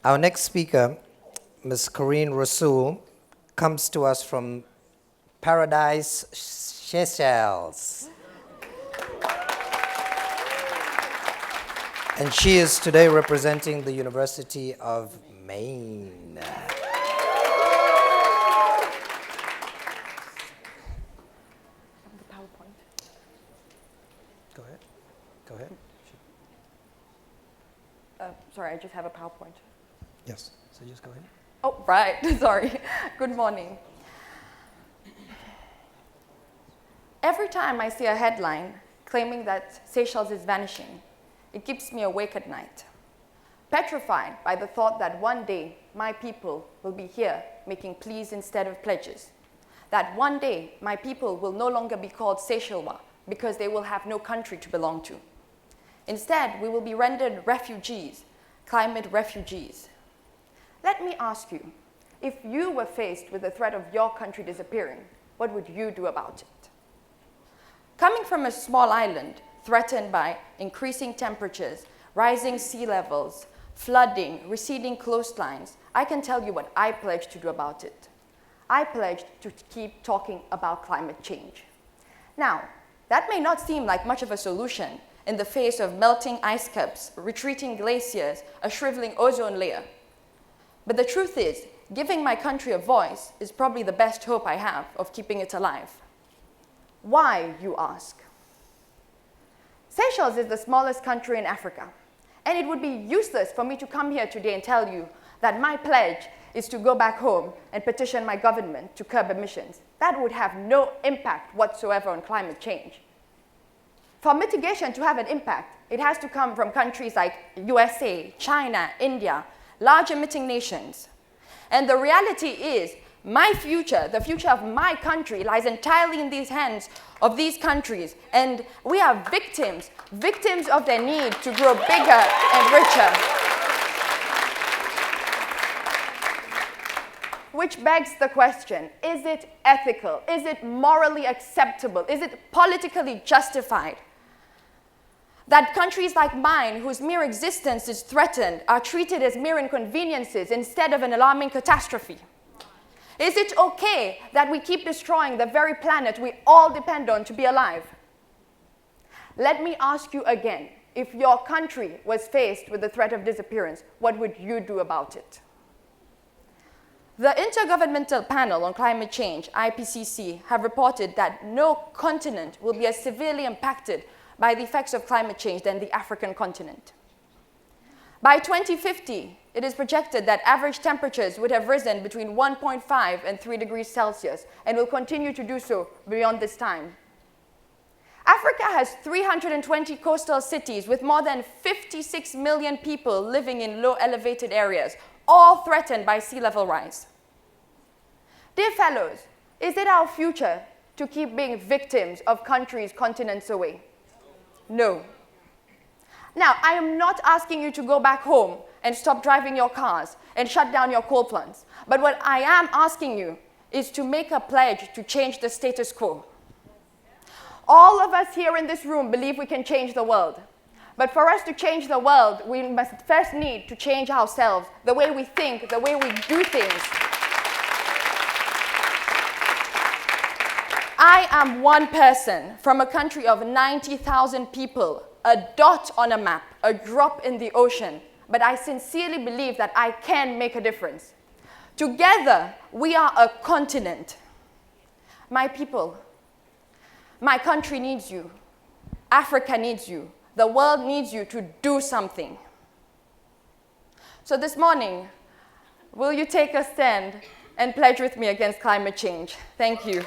Our next speaker, Ms. Karine Rassool, comes to us from Paradise, Seychelles. And she is today representing the University of Maine. Go ahead. Go ahead. Sorry, I just have a PowerPoint. Yes, so just go ahead. Oh, right, sorry. Good morning. Every time I see a headline claiming that Seychelles is vanishing, it keeps me awake at night, petrified by the thought that one day my people will be here making pleas instead of pledges, that one day my people will no longer be called Seychellois because they will have no country to belong to. Instead, we will be rendered refugees, climate refugees. Let me ask you, if you were faced with the threat of your country disappearing, what would you do about it? Coming from a small island threatened by increasing temperatures, rising sea levels, flooding, receding coastlines, I can tell you what I pledged to do about it. I pledged to keep talking about climate change. Now, that may not seem like much of a solution in the face of melting ice caps, retreating glaciers, a shriveling ozone layer. But the truth is, giving my country a voice is probably the best hope I have of keeping it alive. Why, you ask? Seychelles is the smallest country in Africa, and it would be useless for me to come here today and tell you that my pledge is to go back home and petition my government to curb emissions. That would have no impact whatsoever on climate change. For mitigation to have an impact, it has to come from countries like USA, China, India, large emitting nations. And the reality is, my future, the future of my country, lies entirely in the hands of these countries. And we are victims of their need to grow bigger and richer. Which begs the question, is it ethical? Is it morally acceptable? Is it politically justified that countries like mine, whose mere existence is threatened, are treated as mere inconveniences instead of an alarming catastrophe? Is it okay that we keep destroying the very planet we all depend on to be alive? Let me ask you again, if your country was faced with the threat of disappearance, what would you do about it? The Intergovernmental Panel on Climate Change, IPCC, have reported that no continent will be as severely impacted by the effects of climate change than the African continent. By 2050, it is projected that average temperatures would have risen between 1.5 and 3 degrees Celsius and will continue to do so beyond this time. Africa has 320 coastal cities with more than 56 million people living in low elevated areas, all threatened by sea level rise. Dear fellows, is it our future to keep being victims of countries continents away? No. Now, I am not asking you to go back home and stop driving your cars and shut down your coal plants. But what I am asking you is to make a pledge to change the status quo. All of us here in this room believe we can change the world. But for us to change the world, we must first need to change ourselves, the way we think, the way we do things. I am one person from a country of 90,000 people, a dot on a map, a drop in the ocean, but I sincerely believe that I can make a difference. Together, we are a continent. My people, my country needs you. Africa needs you. The world needs you to do something. So this morning, will you take a stand and pledge with me against climate change? Thank you.